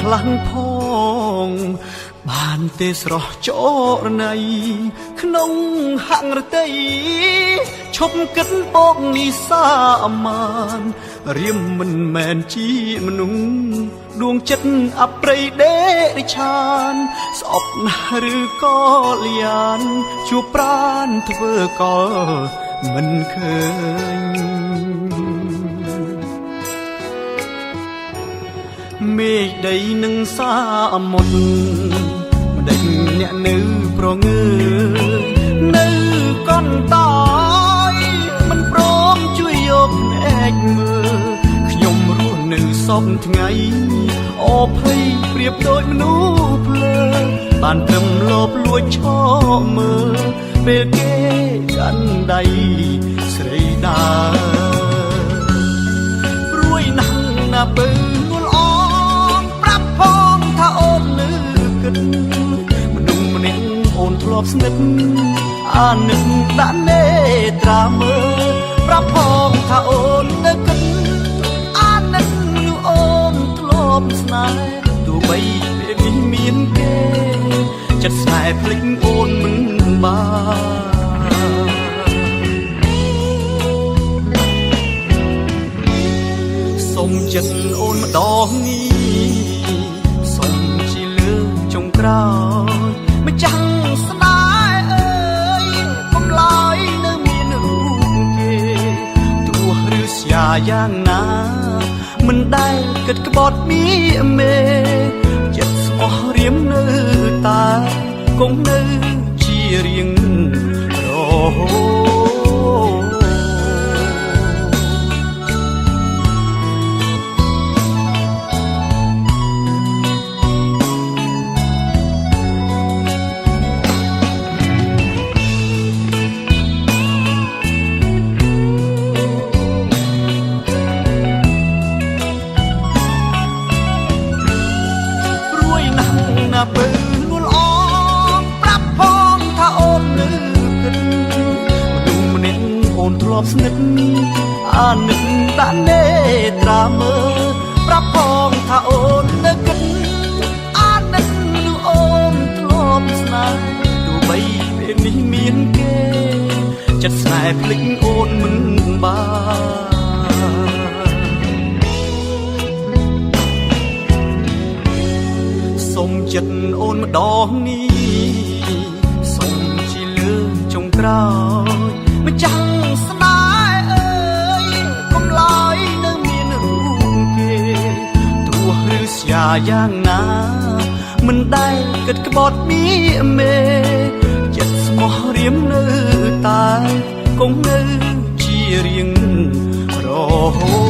ខ្លាំងផងបានទេស្រស់ចរណៃក្នុងហង្រតីឈប់គិតបោកនិសាមានរៀមមិនមែនជាមនុស្សដួងចិត្តអប្រិយដេរឆានស្អប់ណាស់ឬក៏លៀនជួបប្រានធ្វើក៏មិនឃើញមេឃដីនឹងសាមុទ្រម្ដេចអ្នកនៅប្រងើនៅកន្តើយមិនព្រមជួយយកភ្នែកមើលខ្ញុំរស់នៅសពថ្ងៃអូភ័យប្រៀបដូចមនុស្សភ្លើបានត្រឹមលបលួចឈរមើលពេលគេកាន់ដៃស្រីដាព្រួយណាស់ណាបើធ្លាប់ស្និទ្ធអានឹកដាក់នេត្រាមើលប្រាប់ផងថាអូននៅគិតអានឹកនោះអូនធ្លាប់ស្នេហ៍ទោះបីពេលនេះមានគេចិត្តស្នេហ៍ភ្លេចអូនមិនបានសុំចិត្តអូនម្ដងនេះសុំជាលើចុងក្រោយមិនចាំស្នេហ៍អើយកុំឡើយនៅមានរូបគេទោះឬស្យាយ៉ាងណាមិនដែលគិតក្បត់មានមេចិត្តស្មោះរៀមនៅតែគង់នៅជារៀងរហូតបើលួលអងប្រាប់ផងថាអូននៅគិតមនុស្សម្នាក់អូនធ្លាប់ស្និទ្ធអានឹកដាក់នេត្រាមើលប្រាប់ផងថាអូននៅគិតអានឹកនោះអូនធ្លាប់ស្នេហ៍ទោះបីពេលនេះមានគេចិត្តស្នេហ៍ភ្លេចអូនមិនបានសុំចិត្តអូនម្ដងនេះសុំជាលើចុងក្រោយមិនចាំស្នេហ៍អើយកុំឡើយនៅមានរូបគេទោះឬស្យាយ៉ាងណាមិនដែលគិតក្បត់មានមេចិត្តស្មោះរៀមនៅតែគង់នៅជារៀងរហូត